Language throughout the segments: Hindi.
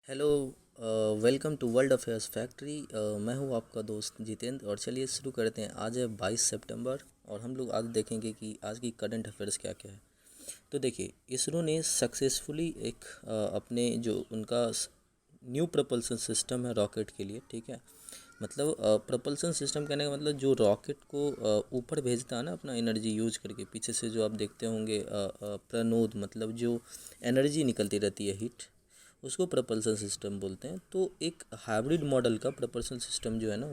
Hello. Welcome to world affairs factory. मैं हूं आपका दोस्त जितेंद्र और चलिए शुरू करते हैं। आज है 22 सितंबर और हम लोग आज देखेंगे कि आज की करंट अफेयर्स क्या क्या है। तो देखिए, इसरो ने सक्सेसफुली एक अपने जो उनका न्यू प्रपल्सन सिस्टम है रॉकेट के लिए, ठीक है। मतलब प्रपल्सन सिस्टम कहने का मतलब जो रॉकेट को ऊपर भेजता है ना अपना एनर्जी यूज करके, पीछे से जो आप देखते होंगे प्रणोद, मतलब जो एनर्जी निकलती रहती है हीट, उसको प्रपल्सन सिस्टम बोलते हैं। तो एक हाइब्रिड मॉडल का प्रपल्सन सिस्टम जो है ना,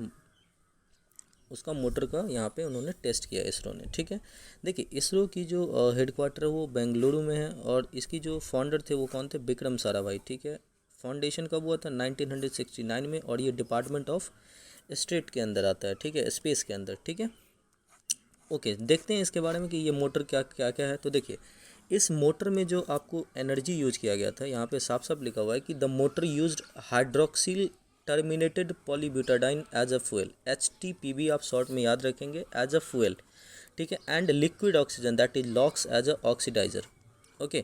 उसका मोटर का यहाँ पे उन्होंने टेस्ट किया इसरो ने, ठीक है। देखिए, इसरो की जो हेडक्वार्टर है वो बेंगलुरु में है और इसकी जो फाउंडर थे वो कौन थे? विक्रम साराभाई, ठीक है। फाउंडेशन कब हुआ था? 1969 में, और ये डिपार्टमेंट ऑफ स्टेट के अंदर आता है, ठीक है, स्पेस के अंदर, ठीक है। ओके, देखते हैं इसके बारे में कि ये मोटर क्या क्या क्या है। तो देखिए, इस मोटर में जो आपको एनर्जी यूज किया गया था, यहाँ पे साफ साफ लिखा हुआ है कि the motor used hydroxyl terminated polybutadiene as a fuel, HTPB आप शॉर्ट में याद रखेंगे, एज अ फ्यूल, ठीक है, and liquid oxygen that is LOX as a oxidiser. Okay,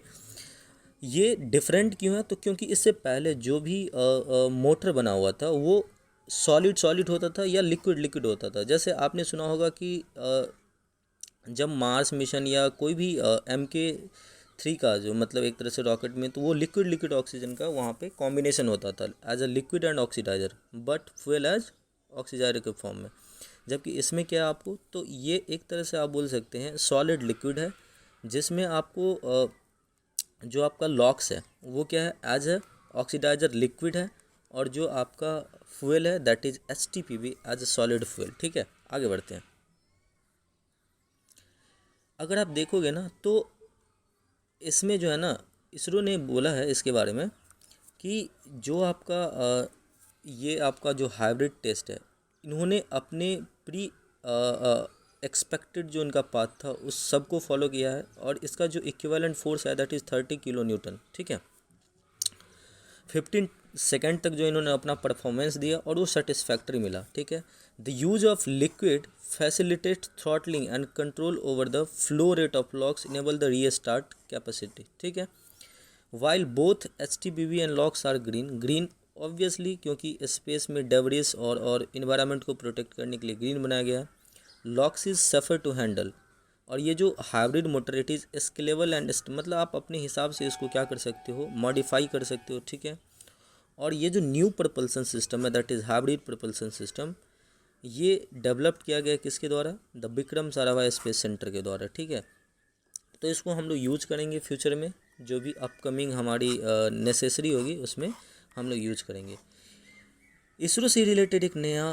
ये डिफरेंट क्यों है? तो क्योंकि इससे पहले जो भी मोटर बना हुआ था वो सॉलिड सॉलिड होता था या लिक्विड लिक्विड होता था। जैसे आपने सुना होगा कि जब मार्स मिशन या कोई भी MK3 का जो मतलब एक तरह से रॉकेट में, तो वो लिक्विड लिक्विड ऑक्सीजन का वहाँ पे कॉम्बिनेशन होता था as a liquid and oxidiser, but fuel as oxidiser के फॉर्म में। जबकि इसमें क्या है आपको, तो ये एक तरह से आप बोल सकते हैं सॉलिड लिक्विड है, जिसमें आपको जो आपका लॉक्स है वो क्या है? एज अ ऑक्सीडाइजर लिक्विड है, और जो आपका फ्यूल है that is HTPB as a solid fuel, ठीक है। आगे बढ़ते हैं। अगर आप देखोगे ना तो इसमें जो है ना, इसरो ने बोला है इसके बारे में कि जो आपका ये आपका जो हाइब्रिड टेस्ट है, इन्होंने अपने प्री एक्सपेक्टेड जो इनका पाथ था उस सब को फॉलो किया है, और इसका जो इक्विवेलेंट फोर्स है दैट इज़ 30 kN, ठीक है। 15 सेकेंड तक जो इन्होंने अपना परफॉर्मेंस दिया और वो सेटिस्फैक्ट्री मिला, ठीक है। The use of liquid facilitate throttling and control over the flow rate of LOX enable the restart capacity, ठीक है। While both HTPB and LOX are green, green obviously क्योंकि स्पेस में डेब्रिस और इन्वायरमेंट को प्रोटेक्ट करने के लिए ग्रीन बनाया गया। LOX is safer to handle, और ये जो hybrid motor it is scalable and मतलब आप अपने हिसाब से इसको क्या कर सकते हो, मॉडिफाई कर सकते हो, ठीक है। और ये जो न्यू प्रपल्सन सिस्टम है that is hybrid propulsion system, ये डेवलप किया गया किसके द्वारा? The Vikram Sarabhai space centre के द्वारा, ठीक है। तो इसको हम लोग यूज करेंगे फ्यूचर में, जो भी अपकमिंग हमारी नेसेसरी होगी उसमें हम लोग यूज करेंगे। इसरो से रिलेटेड एक नया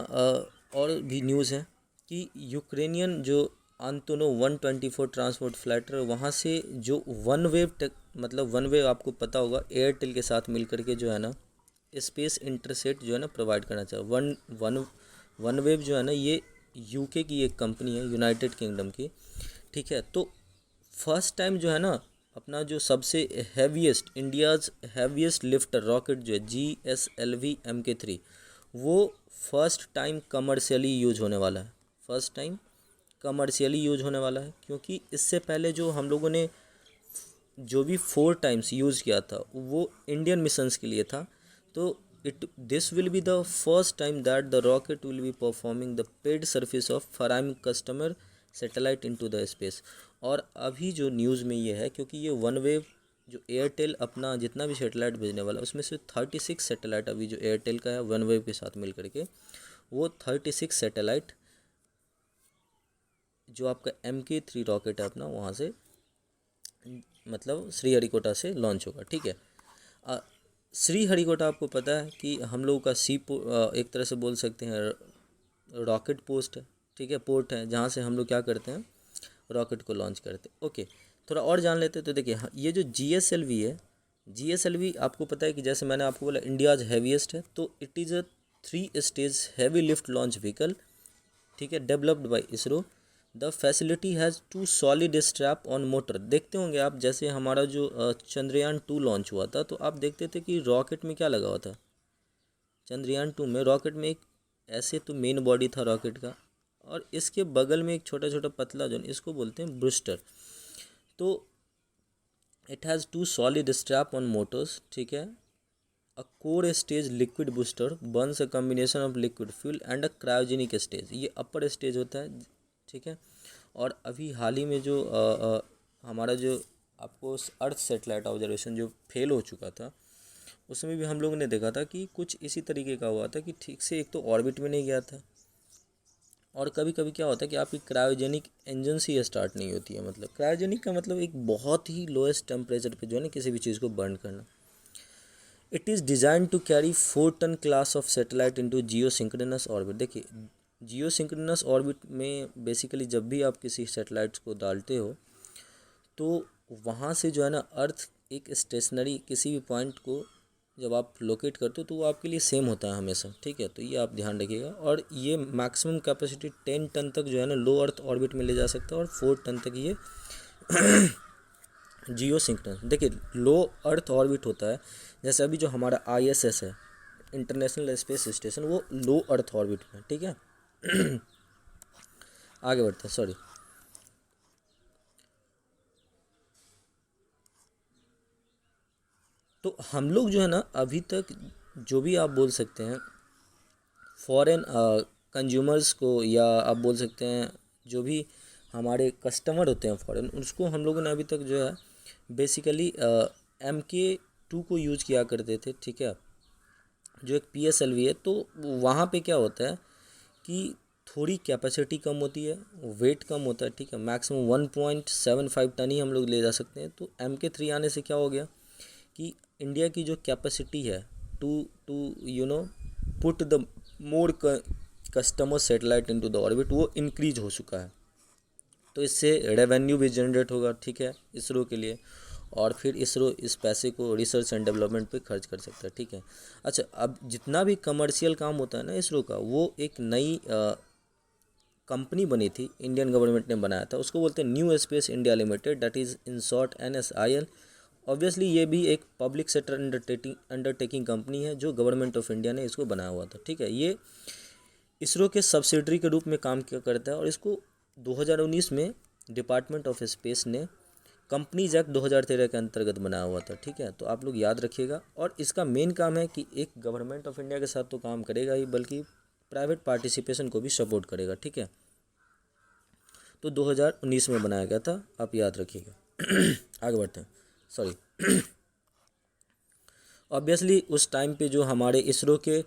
और भी न्यूज़ है कि यूक्रेनियन जो अंतोनो 124 ट्रांसपोर्ट फ्लाइटर, वहाँ से जो वन वेव टेक, मतलब वन वेव आपको पता होगा एयरटेल के साथ मिल करके जो है ना स्पेस इंटरसेट जो है ना प्रोवाइड करना चाहिए। वन वन वन वेव जो है ना, ये UK की एक कंपनी है, यूनाइटेड किंगडम की, ठीक है। तो फर्स्ट टाइम जो है ना अपना जो सबसे heaviest, India's heaviest lifter rocket जो है GSLV MK3, वो फर्स्ट टाइम कमर्शियली यूज होने वाला है। फर्स्ट टाइम कमर्शियली यूज होने वाला है, क्योंकि इससे पहले जो हम लोगों ने जो भी 4 टाइम्स यूज़ किया था वो इंडियन मिशंस के लिए था। तो it this will be the first time that the rocket will be performing the paid service of foreign customer satellite into the space. और अभी जो न्यूज़ में ये है, क्योंकि ये वन वेव जो एयरटेल अपना जितना भी सैटेलाइट भेजने वाला है उसमें से 36 सैटेलाइट अभी जो एयरटेल का है वन वेव के साथ मिल करके, वो 36 सैटेलाइट जो आपका MK3 रॉकेट है अपना वहाँ से मतलब श्रीहरिकोटा से लॉन्च होगा, ठीक है। श्रीहरिकोटा आपको पता है कि हम लोगों का एक तरह से बोल सकते हैं रॉकेट पोस्ट है, ठीक है, पोर्ट है, जहाँ से हम लोग क्या करते हैं, रॉकेट को लॉन्च करते हैं। ओके, थोड़ा और जान लेते हैं। तो देखिए, ये जो GSLV है, GSLV आपको पता है कि जैसे मैंने आपको बोला इंडियाज हैवीएस्ट है, तो it is a 3 stage heavy lift launch vehicle, ठीक है, developed by ISRO. The facility has 2 solid strap on motor. देखते होंगे आप, जैसे हमारा जो चंद्रयान 2 लॉन्च हुआ था, तो आप देखते थे कि रॉकेट में क्या लगा हुआ था। चंद्रयान 2 में रॉकेट में एक ऐसे तो मेन बॉडी था रॉकेट का, और इसके बगल में एक छोटा छोटा पतला जो इसको बोलते हैं ब्रूस्टर। तो it has 2 solid strap on Motors, ठीक है, a core stage liquid booster Burns a combination of liquid fuel and a cryogenic stage, ये अपर स्टेज होता है, ठीक है। और अभी हाल ही में जो हमारा जो आपको अर्थ सेटेलाइट ऑब्जर्वेशन जो फेल हो चुका था, उसमें भी हम लोगों ने देखा था कि कुछ इसी तरीके का हुआ था कि ठीक से एक तो ऑर्बिट में नहीं गया था, और कभी कभी क्या होता है कि आपकी क्रायोजेनिक इंजन से स्टार्ट नहीं होती है। मतलब क्रायोजेनिक का मतलब एक बहुत ही लोएस्ट टेम्परेचर पे जो है ना किसी भी चीज़ को बर्न करना। It is design to carry 4 ton class of satellite into geosynchronous orbit. देखिए, जियो सिंक्रोनस ऑर्बिट में बेसिकली जब भी आप किसी सैटेलाइट को डालते हो तो वहाँ से जो है ना अर्थ एक स्टेशनरी किसी भी पॉइंट को जब आप लोकेट करते हो तो वो आपके लिए सेम होता है हमेशा, ठीक है। तो ये आप ध्यान रखिएगा। और ये मैक्सिमम कैपेसिटी 10 टन तक जो है ना लो अर्थ ऑर्बिट में ले जा सकता है, और 4 टन तक ये जियो सिंक्रोनस। देखिए, लो अर्थ ऑर्बिट होता है जैसे अभी जो हमारा ISS है, इंटरनेशनल स्पेस स्टेशन, वो लो अर्थ ऑर्बिट में, ठीक है। आगे बढ़ते हैं, सॉरी। तो हम लोग जो है ना अभी तक जो भी आप बोल सकते हैं फॉरेन कंज्यूमर्स को, या आप बोल सकते हैं जो भी हमारे कस्टमर होते हैं फॉरेन, उसको हम लोगों ने अभी तक जो है बेसिकली MK2 को यूज़ किया करते थे, ठीक है, जो एक PSLV है। तो वहाँ पे क्या होता है कि थोड़ी कैपेसिटी कम होती है, वेट कम होता है, ठीक है। मैक्सिमम 1.75 टन ही हम लोग ले जा सकते हैं। तो MK3 आने से क्या हो गया कि इंडिया की जो कैपेसिटी है to to you know put the more customer satellite into the orbit, वो इंक्रीज हो चुका है। तो इससे रेवेन्यू भी जनरेट होगा, ठीक है, इसरो के लिए। और फिर इसरो इस पैसे को रिसर्च एंड डेवलपमेंट पे खर्च कर सकता है, ठीक है। अच्छा, अब जितना भी कमर्शियल काम होता है ना इसरो का, वो एक नई कंपनी बनी थी, इंडियन गवर्नमेंट ने बनाया था, उसको बोलते हैं new space India limited, that is in short NSIL। Obviously ये भी एक पब्लिक सेक्टर अंडरटेकिंग कंपनी है, जो गवर्नमेंट ऑफ इंडिया ने इसको बनाया हुआ था, ठीक है। ये इसरो के सब्सिडरी के रूप में काम किया करता है, और इसको 2019 में डिपार्टमेंट ऑफ स्पेस ने कंपनीज एक्ट 2013 के अंतर्गत बनाया हुआ था, ठीक है। तो आप लोग याद रखिएगा। और इसका मेन काम है कि एक गवर्नमेंट ऑफ इंडिया के साथ तो काम करेगा ही, बल्कि प्राइवेट पार्टिसिपेशन को भी सपोर्ट करेगा, ठीक है। तो 2019 में बनाया गया था, आप याद रखिएगा। आगे बढ़ते हैं, सॉरी। ऑब्वियसली उस टाइम पे जो हमारे इसरो के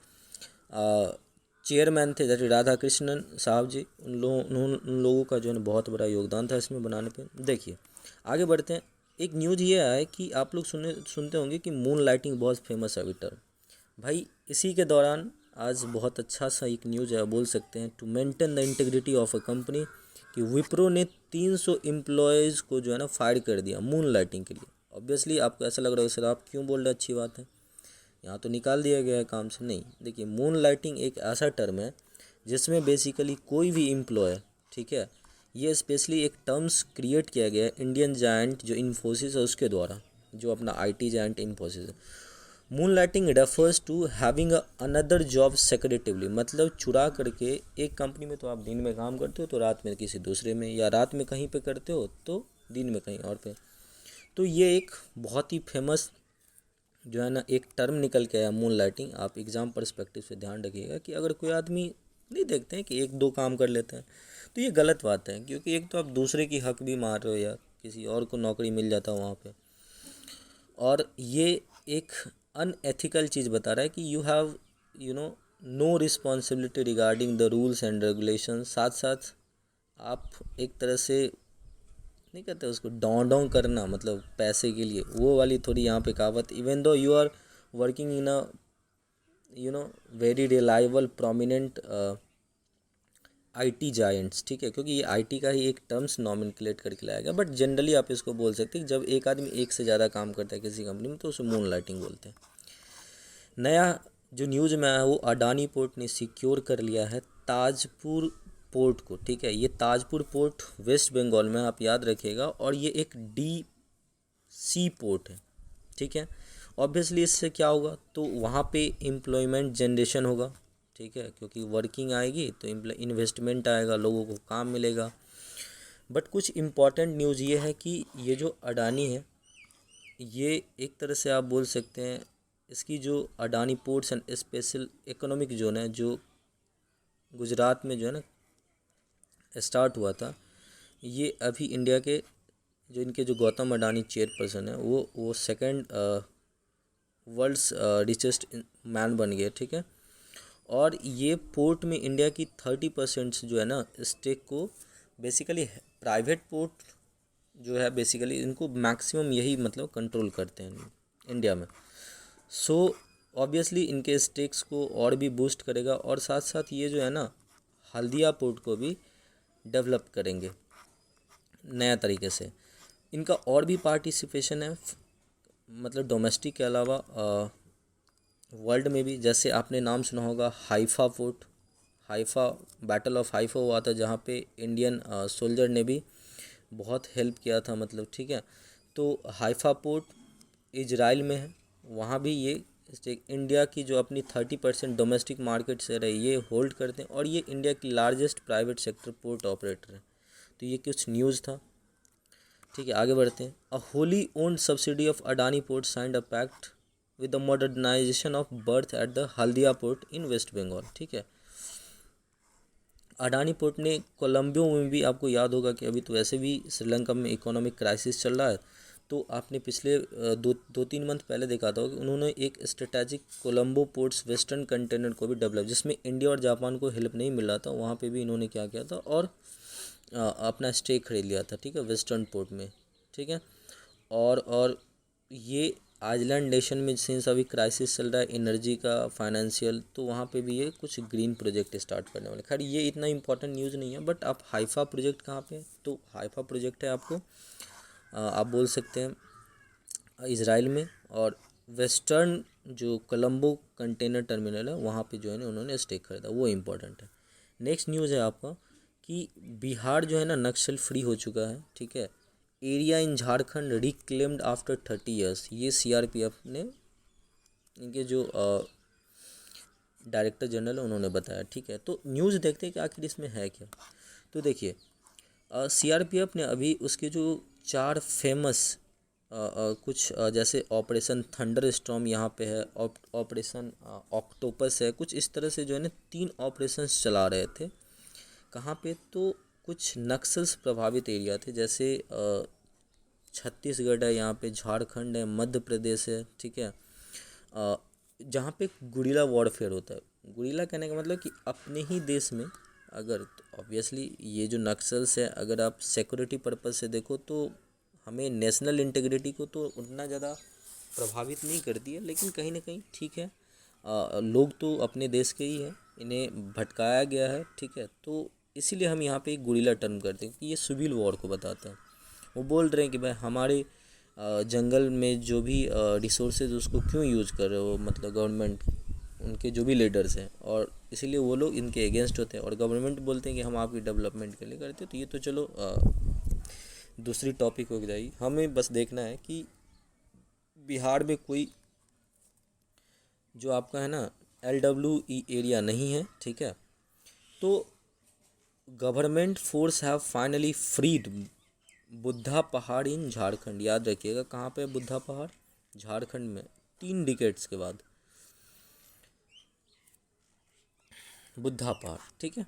चेयरमैन थे जैसे राधा कृष्णन साहब जी, उन लोगों का जो है बहुत बड़ा योगदान था इसमें बनाने पे। देखिए, आगे बढ़ते हैं। एक न्यूज़ ये आया है कि आप लोग सुनते होंगे कि मून लाइटिंग बहुत फेमस है अभी टर्म। भाई, इसी के दौरान आज बहुत अच्छा सा एक न्यूज़ है, बोल सकते हैं, to maintain the integrity of a company, कि विप्रो ने 300 एम्प्लॉयज़ को जो है ना फायर कर दिया मून लाइटिंग के लिए। ऑब्वियसली आपको ऐसा लग रहा है सर आप क्यों बोल रहे, अच्छी बात है, यहाँ तो निकाल दिया गया है काम से। नहीं, देखिए, मून लाइटिंग एक ऐसा टर्म है जिसमें बेसिकली कोई भी एम्प्लॉय, ठीक है, ये स्पेशली एक टर्म्स क्रिएट किया गया है इंडियन जायंट जो इन्फोसिस है उसके द्वारा, जो अपना IT जायंट इन्फोसिस है। Moonlighting refers to having another job secretively, मतलब चुरा करके एक कंपनी में तो आप दिन में काम करते हो तो रात में किसी दूसरे में, या रात में कहीं पे करते हो तो दिन में कहीं और पे। तो ये एक बहुत ही फेमस जो है ना एक टर्म निकल के आया मून लाइटिंग। आप एग्ज़ाम पर्सपेक्टिव से ध्यान रखिएगा कि अगर कोई आदमी नहीं देखते हैं कि एक दो काम कर लेते हैं तो ये गलत बात है, क्योंकि एक तो आप दूसरे की हक भी मार रहे हो, या किसी और को नौकरी मिल जाता है वहाँ पे। और ये एक अनएथिकल चीज़ बता रहा है कि you have no responsibility regarding the rules and regulation. साथ साथ आप एक तरह से नहीं कहते उसको डॉन डॉन करना, मतलब पैसे के लिए, वो वाली थोड़ी यहाँ पे कहावत। Even though you are working in a very reliable prominent IT giants, ठीक है, क्योंकि ये IT का ही एक टर्म्स नॉमिनक्लेट करके लाया गया, बट जनरली आप इसको बोल सकते हैं कि जब एक आदमी एक से ज़्यादा काम करता है किसी कंपनी में तो उसे मून लाइटिंग बोलते हैं। नया जो न्यूज़ में आया वो अडानी पोर्ट ने सिक्योर कर लिया है ताजपुर पोर्ट को, ठीक है। ये ताजपुर पोर्ट वेस्ट बंगाल में, आप याद रखिएगा। और ये एक DC पोर्ट है, ठीक है। ऑब्वियसली इससे क्या होगा, तो वहाँ पे एम्प्लॉयमेंट जनरेशन होगा, ठीक है, क्योंकि वर्किंग आएगी तो इन्वेस्टमेंट आएगा, लोगों को काम मिलेगा। बट कुछ इम्पॉर्टेंट न्यूज़ ये है कि ये जो अडानी है, ये एक तरह से आप बोल सकते हैं इसकी जो Adani ports and special economic zone है, जो गुजरात में जो है ना स्टार्ट हुआ था, ये अभी इंडिया के जो इनके जो गौतम अडानी चेयरपर्सन है वो सेकंड वर्ल्ड्स रिचेस्ट मैन बन गए, ठीक है। और ये पोर्ट में इंडिया की 30% जो है ना स्टेक को बेसिकली प्राइवेट पोर्ट जो है बेसिकली इनको मैक्सिमम यही मतलब कंट्रोल करते हैं इंडिया में। सो ऑब्वियसली इनके स्टेक्स को और भी बूस्ट करेगा, और साथ साथ ये जो है ना हल्दिया पोर्ट को भी डेवलप करेंगे नया तरीके से। इनका और भी पार्टिसिपेशन है मतलब डोमेस्टिक के अलावा वर्ल्ड में भी। जैसे आपने नाम सुना होगा Haifa port, Haifa battle of Haifa हुआ था जहाँ पे इंडियन सोल्जर ने भी बहुत हेल्प किया था मतलब, ठीक है। तो हाइफा पोर्ट इजराइल में है, वहाँ भी ये इंडिया की जो अपनी 30% डोमेस्टिक मार्केट से रही ये होल्ड करते हैं, और ये इंडिया की largest private sector port operator है। तो ये कुछ न्यूज़ था, ठीक है। आगे बढ़ते हैं। A wholly owned subsidiary of Adani port signed a pact with the modernisation of berth at the Haldia port in West Bengal, ठीक है। अडानी पोर्ट ने कोलंबो में भी, आपको याद होगा कि अभी तो वैसे भी श्रीलंका में इकोनॉमिक क्राइसिस चल रहा है, तो आपने पिछले दो तीन मंथ पहले देखा था कि उन्होंने एक strategic Colombo ports western container को भी डेवलप, जिसमें इंडिया और जापान को हेल्प नहीं मिल रहा था, वहाँ पे भी इन्होंने क्या किया था और अपना स्टेक खरीद लिया था, ठीक है, वेस्टर्न पोर्ट में, ठीक है। और ये आइलैंड नेशन में सिंस अभी क्राइसिस चल रहा है एनर्जी का, फाइनेंशियल, तो वहाँ पे भी ये कुछ ग्रीन प्रोजेक्ट स्टार्ट करने वाले। खैर ये इतना इंपॉर्टेंट न्यूज़ नहीं है, बट आप हाइफा प्रोजेक्ट कहाँ पे है, तो हाइफा प्रोजेक्ट है आपको आप बोल सकते हैं इज़राइल में, और वेस्टर्न जो कोलंबो कंटेनर टर्मिनल है वहाँ पे जो है ना उन्होंने स्टेक खरीदा, वो इम्पोर्टेंट है। नेक्स्ट न्यूज़ है आपका कि बिहार जो है ना नक्सल फ्री हो चुका है, ठीक है। Area in Jharkhand reclaimed after 30 years, ये सीआरपीएफ ने इनके जो डायरेक्टर जनरल है उन्होंने बताया, ठीक है। तो न्यूज़ देखते हैं कि आखिर इसमें है क्या। तो देखिए सीआरपीएफ ने अभी उसके जो 4 फेमस कुछ जैसे ऑपरेशन थंडर स्टॉर्म यहाँ पे है, ऑपरेशन ऑक्टोपस है, कुछ इस तरह से जो है ना 3 ऑपरेशंस चला रहे थे। कहाँ पे, तो कुछ नक्सल्स प्रभावित एरिया थे, जैसे छत्तीसगढ़ है, यहाँ पे झारखंड है, मध्य प्रदेश है, ठीक है। जहाँ पे गुरिल्ला वॉरफेयर होता है। गुरिल्ला कहने का मतलब कि अपने ही देश में अगर, तो ऑब्वियसली ये जो नक्सल्स है अगर आप सिक्योरिटी पर्पस से देखो तो हमें नेशनल इंटीग्रिटी को तो उतना ज़्यादा प्रभावित नहीं करती है, लेकिन कहीं ना कहीं ठीक है, लोग तो अपने देश के ही हैं, इन्हें भटकाया गया है, ठीक है। तो इसीलिए हम यहाँ पे एक गुरिल्ला टर्म करते हैं कि ये सिविल वॉर को बताता है। वो बोल रहे हैं कि भाई हमारे जंगल में जो भी रिसोर्सेज उसको क्यों यूज़ कर रहे हो, मतलब गवर्नमेंट उनके जो भी लीडर्स हैं, और इसीलिए वो लोग इनके अगेंस्ट होते हैं, और गवर्नमेंट बोलते हैं कि हम आपकी डेवलपमेंट के लिए करते हैं। तो ये तो चलो दूसरी टॉपिक हो जाएगी। हमें बस देखना है कि बिहार में कोई जो आपका है ना LWE एरिया नहीं है, ठीक है। तो government force have finally freed Budha Pahar in Jharkhand, याद रखिएगा कहाँ पे बुद्धा पहाड़, झारखंड में 3 डिकेड्स के बाद बुद्धा पहाड़, ठीक है।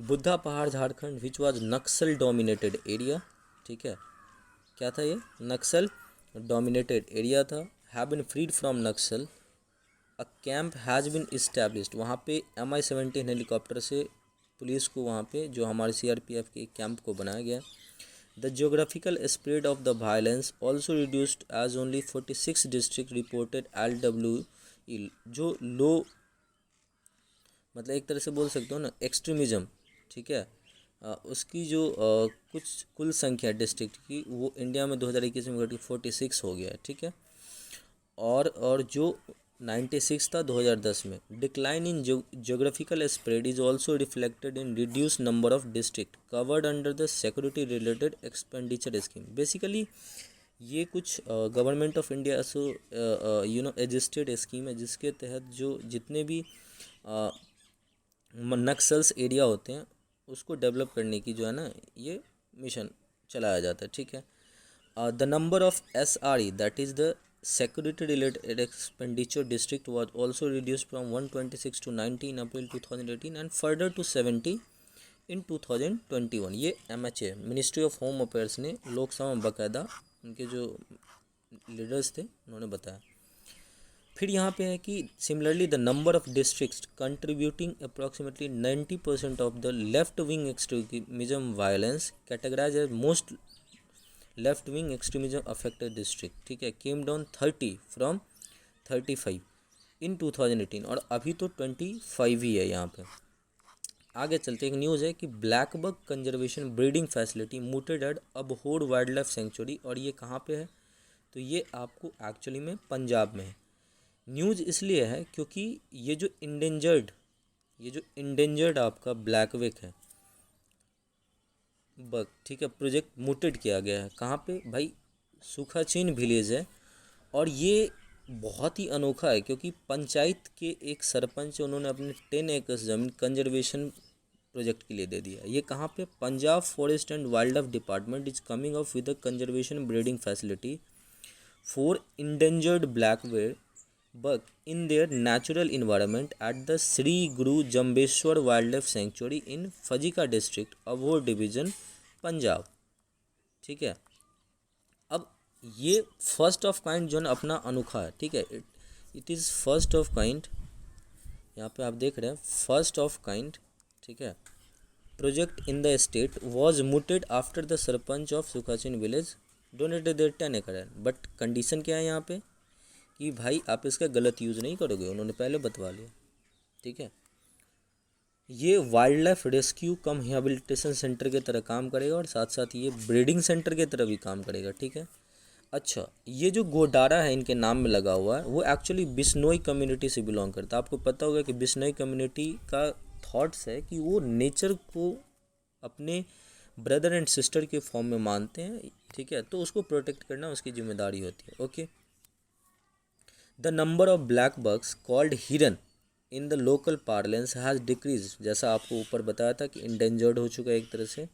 Budha Pahar Jharkhand which was Naxal dominated area, ठीक है। क्या था ये, नक्सल डोमिनेटेड एरिया था। Have been freed from Naxal, a camp has been established, वहाँ पे MI-17 हेलीकॉप्टर से पुलिस को वहाँ पे जो हमारे CRPF के कैंप को बनाया गया। The geographical spread of the violence also reduced as only 46 district reported LWE, जो लो मतलब एक तरह से बोल सकते हो ना एक्सट्रीमिज़म, ठीक है। उसकी जो कुछ कुल संख्या डिस्ट्रिक्ट की वो इंडिया में 2021 में घटी 46 हो गया है, ठीक है। और जो 96 था 2010 में। Decline in geographical spread is also reflected in reduce number of district covered under the security related expenditure scheme. Basically ये कुछ government of India adjusted scheme है, जिसके तहत जो जितने भी नक्सल्स एरिया होते हैं उसको डेवलप करने की जो है ना ये मिशन चलाया जाता है, ठीक है। The number of SRE that is the security related expenditure district was also reduced from 126 to 90 in April 2018 and further to 70 इन 2021। ये MHA ministry of home affairs ने लोकसभा में बाकायदा उनके जो लीडर्स थे उन्होंने बताया। फिर यहाँ पे है कि similarly the number of districts contributing approximately 90% of the left wing extremism violence categorise as most left wing extremism affected district, ठीक है, केम डाउन 30 फ्रॉम 35 इन 2018 और अभी तो 25 ही है यहाँ पे। आगे चलते एक न्यूज़ है कि blackbuck conservation breeding facility mooted at Abohar wildlife sanctuary, और ये कहाँ पे है, तो ये आपको एक्चुअली में पंजाब में है। न्यूज़ इसलिए है क्योंकि ये जो इंडेंजर्ड आपका ब्लैक विक है बग, ठीक है, प्रोजेक्ट मूटेड किया गया है। कहाँ पे भाई, सुखाचीन विलेज है, और ये बहुत ही अनोखा है क्योंकि पंचायत के एक सरपंच उन्होंने अपने 10 एकड़ ज़मीन कंजर्वेशन प्रोजेक्ट के लिए दे दिया। ये कहाँ पे, Punjab forest and wild life department is coming up with a conservation breeding facility for endangered black bug in their natural environment at the Sri Guru Jambeshwar Wildlife Sanctuary in Fazilka district Abohar division Punjab, ठीक है। अब ये फर्स्ट ऑफ काइंड जो है अपना अनोखा है, ठीक है, it is first of kind, यहाँ पे आप देख रहे हैं फर्स्ट ऑफ काइंड, ठीक है, project in the state was mooted after the sarpanch of Sukhachain village donated their 10 एकड़, बट कंडीशन क्या है यहाँ पे कि भाई आप इसका गलत यूज़ नहीं करोगे, उन्होंने पहले बतवा लिया, ठीक है। ये वाइल्ड लाइफ रेस्क्यू कम रिहेबिलिटेशन सेंटर की तरह काम करेगा और साथ साथ ये ब्रीडिंग सेंटर की तरह भी काम करेगा, ठीक है। अच्छा, ये जो गोडारा है इनके नाम में लगा हुआ है वो एक्चुअली बिश्नोई कम्युनिटी से बिलोंग करता है। आपको पता होगा कि बिश्नोई कम्युनिटी का थॉट्स है कि वो नेचर को अपने ब्रदर एंड सिस्टर के फॉर्म में मानते हैं, ठीक है, तो उसको प्रोटेक्ट करना उसकी जिम्मेदारी होती है। Okay, the number of blackbucks called hiran in the local parlance has decrease, जैसा आपको ऊपर बताया था कि इंडेंजर्ड हो चुका है एक तरह से,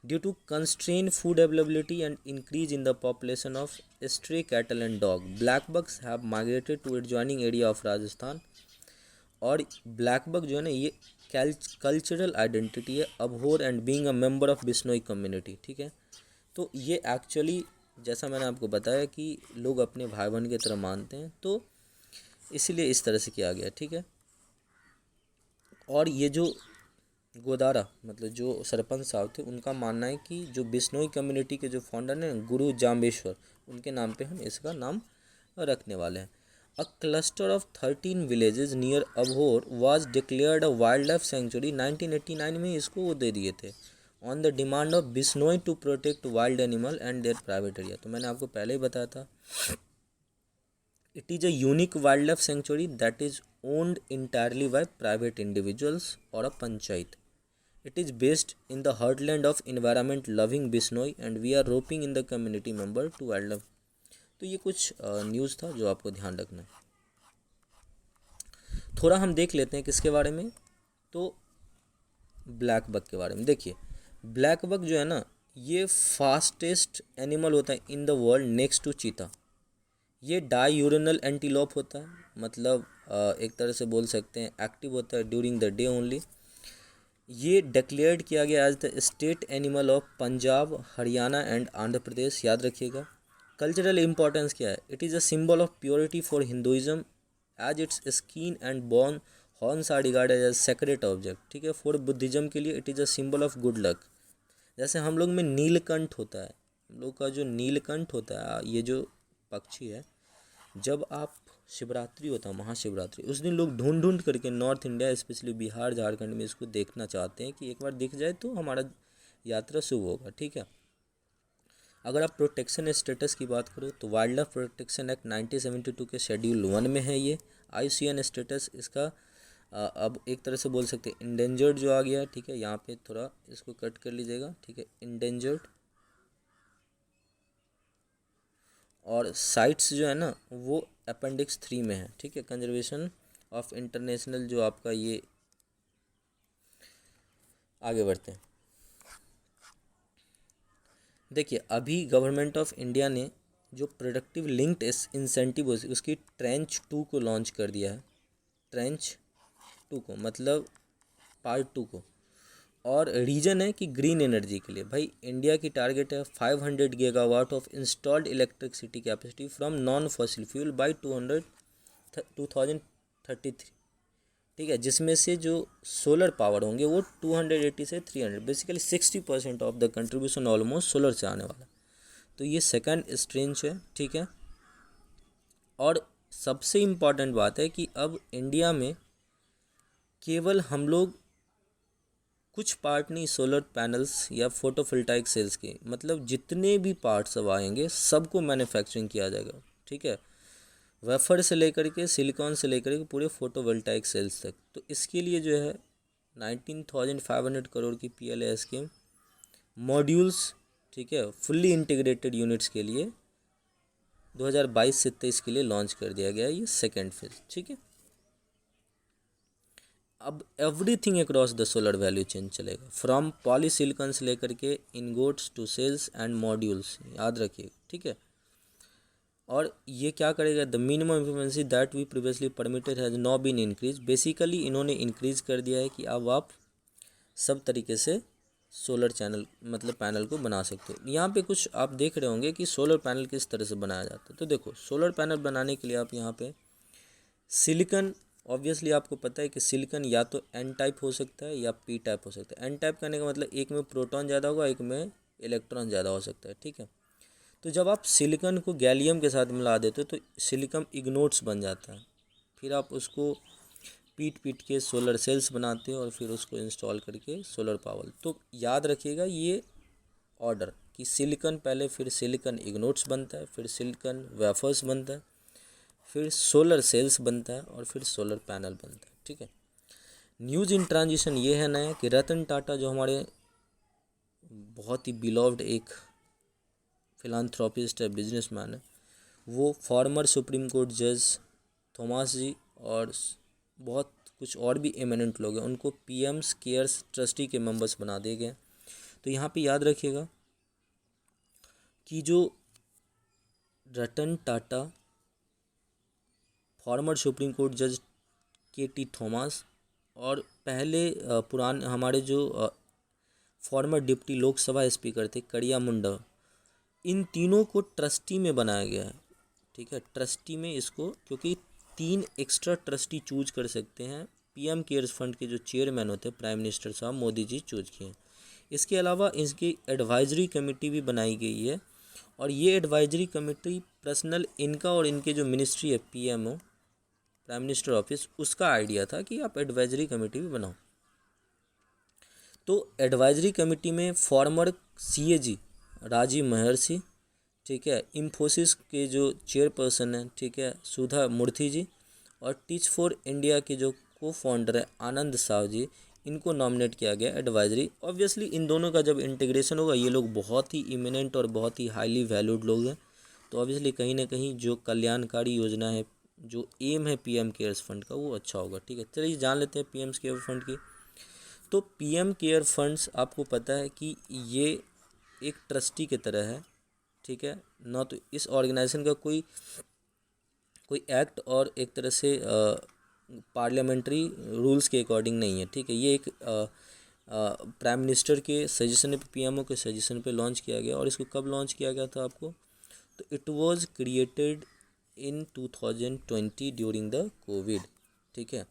due to constrain food availability and increase in the population of stray cattle and dog. Blackbucks have migrated to adjoining area of Rajasthan, और ब्लैक बग जो है ना ये कल्चरल आइडेंटिटी है Abohar and being a member of Bishnoi community, ठीक है। तो ये एक्चुअली जैसा मैंने आपको बताया कि लोग अपने भाई बहन की तरह मानते हैं, तो इसीलिए इस तरह से किया गया, ठीक है। और ये जो गोदारा मतलब जो सरपंच साहब थे उनका मानना है कि जो बिश्नोई कम्युनिटी के जो फाउंडर हैं गुरु जाम्बेश्वर, उनके नाम पे हम इसका नाम रखने वाले हैं। A cluster of 13 villages near Abohar was declared a wildlife sanctuary 1989 में इसको वो दे दिए थे on the demand of Bishnoi to protect wild animal and their private area. तो मैंने आपको पहले ही बताया था, it is a unique wildlife sanctuary that is owned entirely by private individuals और a panchayat. It is based in the heartland of environment loving Bishnoi and we are roping in the community member to wildlife। तो ये कुछ न्यूज़ था जो आपको ध्यान रखना है। थोड़ा हम देख लेते हैं किसके बारे में, तो ब्लैक बग के बारे में। देखिए ब्लैक बग जो है ना ये फास्टेस्ट एनिमल होता है in the world next to cheetah. ये डायूरिनल एंटीलोप होता है, मतलब एक तरह से बोल सकते हैं एक्टिव होता है ड्यूरिंग द डे ओनली। ये डिक्लेयर्ड किया गया as the state animal of Punjab, Haryana and Andhra Pradesh, याद रखिएगा। कल्चरल इंपॉर्टेंस क्या है, it is a symbol of purity for Hinduism as its skin and bone horns are regarded as sacred object, ठीक है। फॉर बुद्धिज्म के लिए it is a symbol of good luck. जैसे हम लोग में नीलकंठ होता है, हम लोग का जो नीलकंठ होता है ये जो पक्षी है, जब आप शिवरात्रि होता है महाशिवरात्रि उस दिन लोग ढूंढ ढूंढ करके north India specially Bihar Jharkhand में इसको देखना चाहते हैं कि एक बार दिख जाए तो हमारा यात्रा शुभ होगा, ठीक है। अगर आप प्रोटेक्शन स्टेटस की बात करो तो वाइल्ड लाइफ प्रोटेक्शन एक्ट 1972 के शेड्यूल 1 में है ये। IUCN स्टेटस इसका अब एक तरह से बोल सकते हैं इंडेंजर्ड जो आ गया, ठीक है। यहाँ पे थोड़ा इसको कट कर लीजिएगा, ठीक है, इंडेंजर्ड। और साइट्स जो है ना वो अपेंडिक्स 3 में है, ठीक है। कंजर्वेशन ऑफ इंटरनेशनल जो आपका ये, आगे बढ़ते हैं। देखिए अभी गवर्नमेंट ऑफ इंडिया ने जो प्रोडक्टिव लिंक्ड इंसेंटिव उसकी ट्रेंच 2 को लॉन्च कर दिया है, ट्रेंच 2 को मतलब पार्ट 2 को। और रीज़न है कि ग्रीन एनर्जी के लिए भाई इंडिया की टारगेट है 500 gigawatt of installed electricity capacity from non fossil fuel by 2033, ठीक है, जिसमें से जो सोलर पावर होंगे वो 280 से 300, basically 60% of the contribution almost solar से आने वाला। तो ये सेकंड स्ट्रेंच है, ठीक है। और सबसे इम्पॉर्टेंट बात है कि अब इंडिया में केवल हम लोग कुछ पार्ट नहीं, सोलर पैनल्स या फोटोवोल्टाइक सेल्स के, मतलब जितने भी पार्ट्स अब आएंगे सबको मैन्युफैक्चरिंग किया जाएगा, ठीक है, वेफर से लेकर के सिलिकॉन से लेकर के पूरे फोटोवोल्टाइक सेल्स तक। तो इसके लिए जो है 19,500 करोड़ की PLI स्कीम मॉड्यूल्स, ठीक है, फुल्ली इंटीग्रेटेड यूनिट्स के लिए 2022 से 23 के लिए लॉन्च कर दिया गया है, ये सेकेंड फेज, ठीक है। अब everything across the solar value chain चलेगा, फ्रॉम पॉलीसिलिकॉन से लेकर के ingots to cells and modules, याद रखिए, ठीक है। और ये क्या करेगा, the minimum efficiency that we previously permitted has not been increase, basically इन्होंने इंक्रीज कर दिया है कि अब आप सब तरीके से सोलर चैनल मतलब पैनल को बना सकते हो। यहाँ पे कुछ आप देख रहे होंगे कि सोलर पैनल किस तरह से बनाया जाता है। तो देखो, सोलर पैनल बनाने के लिए आप यहाँ पे सिलिकॉन, ऑब्वियसली आपको पता है कि सिलिकॉन या तो N टाइप हो सकता है या P टाइप हो सकता है। N टाइप करने का मतलब एक में प्रोटॉन ज़्यादा होगा, एक में इलेक्ट्रॉन ज़्यादा हो सकता है, ठीक है। तो जब आप सिलिकॉन को गैलियम के साथ मिला देते हो तो सिलिकॉन इग्नोट्स बन जाता है, फिर आप उसको पीट के सोलर सेल्स बनाते हो और फिर उसको इंस्टॉल करके सोलर पावर। तो याद रखिएगा ये ऑर्डर कि सिलिकॉन पहले, फिर सिलिकॉन इग्नोट्स बनता है, फिर सिलिकॉन वेफर्स बनता है, फिर सोलर सेल्स बनता है और फिर सोलर पैनल बनता है, ठीक है। न्यूज़ इन ट्रांजिशन ये है नया कि रतन टाटा जो हमारे बहुत ही बिलोव्ड एक फिलांथ्रोपिस्ट है, बिजनेसमैन है, वो फॉर्मर सुप्रीम कोर्ट जज थॉमस जी और बहुत कुछ और भी एमिनेंट लोग हैं, उनको PM's केयर्स ट्रस्टी के मेंबर्स बना दिए गए। तो यहाँ पे याद रखिएगा कि जो Ratan Tata, former supreme court जज KT थॉमस और पहले पुराने हमारे जो फॉर्मर डिप्टी लोकसभा स्पीकर थे करिया मुंडा, इन तीनों को ट्रस्टी में बनाया गया है, ठीक है। ट्रस्टी में इसको, क्योंकि 3 एक्स्ट्रा ट्रस्टी चूज कर सकते हैं, PM केयर्स फंड के जो चेयरमैन होते हैं प्राइम मिनिस्टर साहब मोदी जी चूज किए हैं। इसके अलावा इसकी एडवाइजरी कमेटी भी बनाई गई है और ये एडवाइजरी कमेटी पर्सनल इनका और इनके जो मिनिस्ट्री है PMO प्राइम मिनिस्टर ऑफिस, उसका आइडिया था कि आप एडवाइजरी कमेटी भी बनाओ। तो एडवाइजरी कमेटी में फॉर्मर CAG राजीव महर्षि, ठीक है, इन्फोसिस के जो चेयरपर्सन हैं, ठीक है, सुधा मूर्ति जी, और टीच फॉर इंडिया के जो को फाउंडर है आनंद साव जी, इनको नॉमिनेट किया गया एडवाइजरी। ऑब्वियसली इन दोनों का जब इंटीग्रेशन होगा, ये लोग बहुत ही इमिनेंट और बहुत ही हाईली वैल्यूड लोग हैं, तो ऑब्वियसली कहीं ना कहीं जो कल्याणकारी योजना है, जो एम है PM केयर्स फंड का, वो अच्छा होगा, ठीक है। चलिए जान लेते हैं PM केयर फंड की। तो PM केयर फंड्स आपको पता है कि ये एक ट्रस्टी की तरह है, ठीक है ना। तो इस ऑर्गेनाइजेशन का कोई एक्ट और एक तरह से पार्लियामेंट्री रूल्स के अकॉर्डिंग नहीं है, ठीक है। ये एक प्राइम मिनिस्टर के सजेशन पे, PMO के सजेशन पे लॉन्च किया गया। और इसको कब लॉन्च किया गया था आपको, तो it was created in 2020 during the Covid, ठीक है।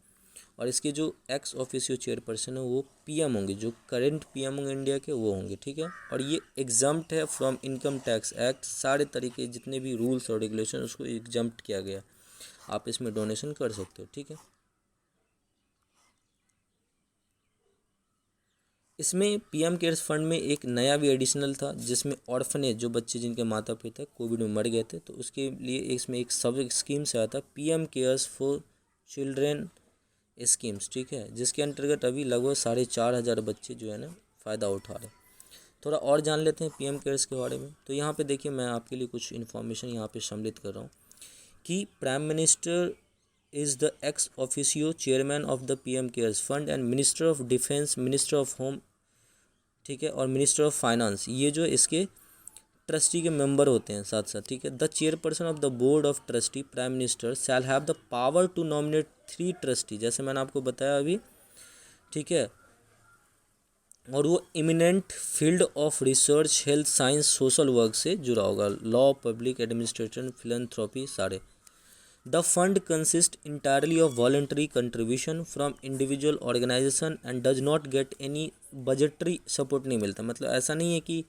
और इसके जो एक्स ऑफिशियो चेयरपर्सन है वो PM होंगे, जो करंट PM होंगे इंडिया के, वो होंगे, ठीक है। और ये एग्जम्प्ट है फ्रॉम इनकम टैक्स एक्ट, सारे तरीके जितने भी रूल्स और रेगुलेशन उसको एग्जम्प्ट किया गया, आप इसमें डोनेशन कर सकते हो, ठीक है। इसमें PM केयर्स फंड में एक नया भी एडिशनल था, जिसमें ऑर्फनेज, जो बच्चे जिनके माता पिता कोविड में मर गए थे, तो उसके लिए इसमें एक सब स्कीम से आया था PM cares for children schemes, ठीक है, जिसके अंतर्गत अभी लगभग 4,500 बच्चे जो है ना फ़ायदा उठा रहे हैं। थोड़ा और जान लेते हैं PM केयर्स के बारे में। तो यहाँ पे देखिए, मैं आपके लिए कुछ इन्फॉर्मेशन यहाँ पे सम्मिलित कर रहा हूँ कि prime minister is the ex officio chairman of the PM cares fund and minister of defence, minister of home, ठीक है, और मिनिस्टर ऑफ फाइनेंस, ये जो इसके ट्रस्टी के मेंबर होते हैं साथ साथ, ठीक है। The chairperson of the board of trustee prime minister shall have the power to nominate 3 trustee, जैसे मैंने आपको बताया अभी, ठीक है। और वो eminent field of research, health, science, social work से जुड़ा होगा, लॉ, पब्लिक एडमिनिस्ट्रेशन, फिलैंथ्रोपी सारे। The fund consist entirely of voluntary contribution from individual organisation and does not get any budgetary support, नहीं मिलता। मतलब ऐसा नहीं है कि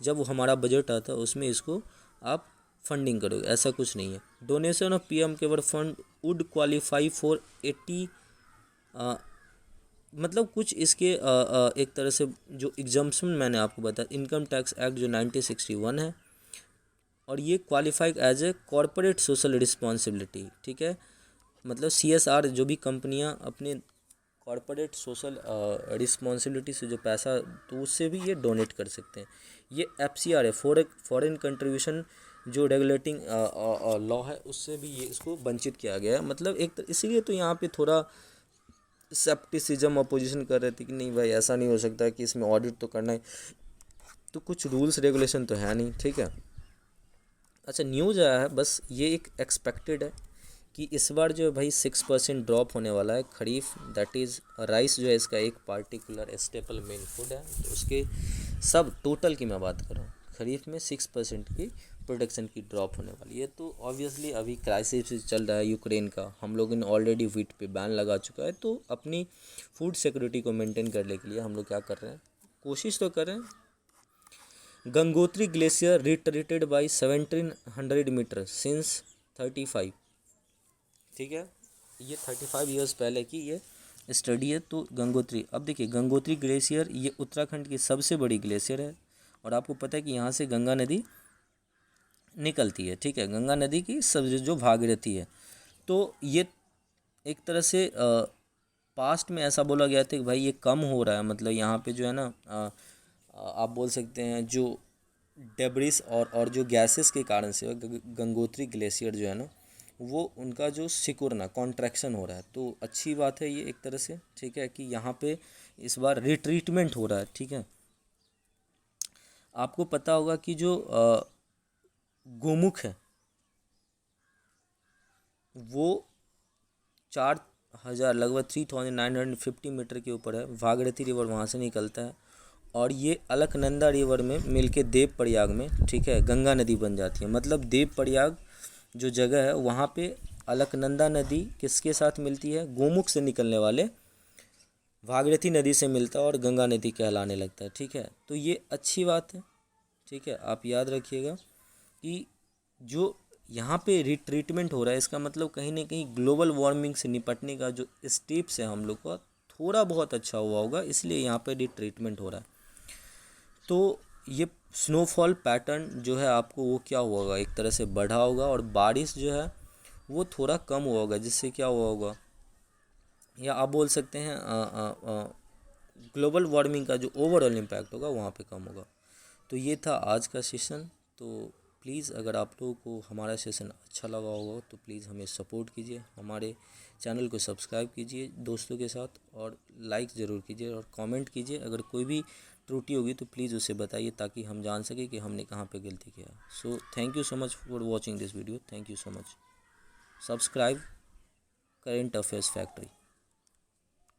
जब हमारा बजट आता है उसमें इसको आप फंडिंग करोगे, ऐसा कुछ नहीं है। Donation of PM care fund would qualify for 80, मतलब कुछ इसके एक तरह से जो एग्जम्पशन मैंने आपको बताया, इनकम टैक्स एक्ट जो 1961 है, और ये qualify as a corporate social responsibility, ठीक है। मतलब CSR, जो भी कंपनियां अपने कॉरपोरेट सोशल रिस्पॉन्सिबिलिटी से जो पैसा, तो उससे भी ये डोनेट कर सकते हैं। ये FCR है, फॉरेन कंट्रीब्यूशन जो रेगुलेटिंग लॉ है, उससे भी ये इसको वंचित किया गया है। मतलब एक इसीलिए तो यहाँ पे थोड़ा सेप्टिसिज्म अपोजिशन कर रहे थे कि नहीं भाई ऐसा नहीं हो सकता कि इसमें ऑडिट तो करना है, तो कुछ रूल्स रेगुलेशन तो है नहीं, ठीक है। अच्छा, न्यूज़ आया है, बस ये एक एक्सपेक्टेड है कि इस बार जो है भाई 6% ड्रॉप होने वाला है खरीफ, दैट इज़ राइस जो है इसका एक पार्टिकुलर स्टेपल मेन फूड है, तो उसके सब टोटल की मैं बात कर रहा हूँ, खरीफ में 6% की प्रोडक्शन की ड्रॉप होने वाली है। तो ऑब्वियसली अभी क्राइसिस चल रहा है यूक्रेन का, हम लोगों ने ऑलरेडी व्हीट पे बैन लगा चुका है, तो अपनी फूड सिक्योरिटी को मेंटेन करने के लिए हम लोग क्या कर रहे हैं, कोशिश तो कर रहे हैं। Gangotri glacier retreated by 1700 metres since 35, ठीक है। ये 35 ईयर्स पहले की ये स्टडी है। तो गंगोत्री, अब देखिए गंगोत्री ग्लेशियर ये उत्तराखंड की सबसे बड़ी ग्लेशियर है, और आपको पता है कि यहाँ से गंगा नदी निकलती है, ठीक है, गंगा नदी की सब जो भागीरथी है। तो ये एक तरह से पास्ट में ऐसा बोला गया था कि भाई ये कम हो रहा है, मतलब यहाँ पे जो है ना आप बोल सकते हैं जो डेब्रिस और जो गैसेस के कारण से गंगोत्री ग्लेशियर जो है ना, वो उनका जो सिकुड़ना, कॉन्ट्रैक्शन हो रहा है। तो अच्छी बात है ये एक तरह से, ठीक है, कि यहाँ पे इस बार रिट्रीटमेंट हो रहा है, ठीक है। आपको पता होगा कि जो गोमुख है वो 4000 लगभग 3950 मीटर के ऊपर है, भागीरथी रिवर वहाँ से निकलता है, और ये अलकनंदा रिवर में मिलके देव प्रयाग में, ठीक है, गंगा नदी बन जाती है। मतलब देव प्रयाग जो जगह है वहाँ पे अलकनंदा नदी किसके साथ मिलती है, गोमुख से निकलने वाले भागीरथी नदी से मिलता है और गंगा नदी कहलाने लगता है, ठीक है। तो ये अच्छी बात है, ठीक है। आप याद रखिएगा कि जो यहाँ पे रिट्रीटमेंट हो रहा है, इसका मतलब कहीं ना कहीं ग्लोबल वार्मिंग से निपटने का जो स्टेप्स है हम लोग का थोड़ा बहुत अच्छा हुआ होगा, इसलिए यहाँ पे रिट्रीटमेंट हो रहा है। तो ये स्नोफॉल पैटर्न जो है आपको वो क्या हुआ होगा, एक तरह से बढ़ा होगा, और बारिश जो है वो थोड़ा कम हुआ होगा, जिससे क्या हुआ होगा, या आप बोल सकते हैं ग्लोबल वार्मिंग का जो ओवरऑल इम्पैक्ट होगा वहाँ पे कम होगा। तो ये था आज का सेशन। तो प्लीज़ अगर आप लोगों को हमारा सेशन अच्छा लगा होगा तो प्लीज़ हमें सपोर्ट कीजिए, हमारे चैनल को सब्सक्राइब कीजिए दोस्तों के साथ, और लाइक ज़रूर कीजिए और कमेंट कीजिए। अगर कोई भी त्रुटि होगी तो प्लीज़ उसे बताइए ताकि हम जान सकें कि हमने कहाँ पे गलती किया। So thank you so much for watching this video, thank you so much. Subscribe current affairs factory.